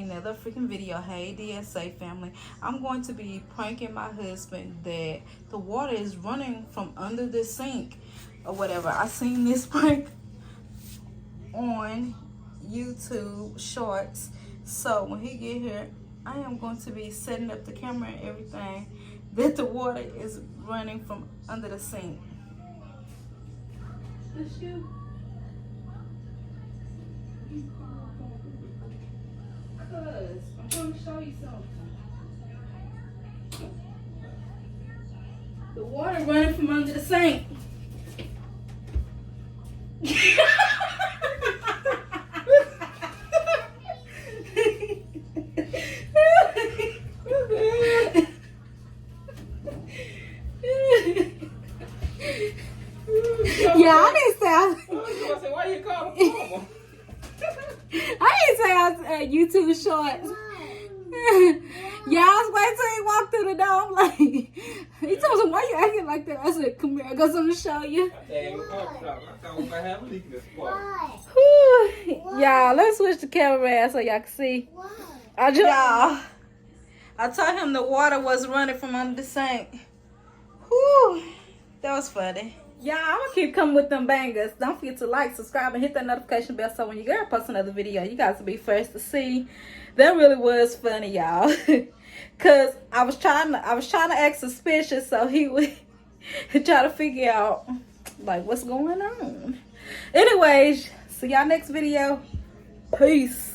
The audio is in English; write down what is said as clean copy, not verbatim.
another freaking video. Hey D.S.A family, I'm going to be pranking my husband that the water is running from under the sink or whatever. I seen this prank on YouTube shorts, so when he get here I am going to be setting up the camera and everything that the water is running from under the sink. This you? Cause I'm going to show you something. The water running from under the sink. Yeah, I didn't say why you call him mama? I didn't say I was YouTube shorts. Yeah, I was waiting till he walked through the door. I'm like, he told me, why you acting like that? I said, come here, I got something to show you. Y'all, let's switch the camera around so y'all can see. Y'all, I told him the water was running from under the sink. Whew, that was funny. Y'all, I'm gonna keep coming with them bangers. Don't forget to like, subscribe, and hit that notification bell so when you girl post another video, you guys will be first to see. That really was funny, y'all. Cause I was trying to act suspicious, so he would try to figure out like what's going on. Anyways, see y'all next video. Peace.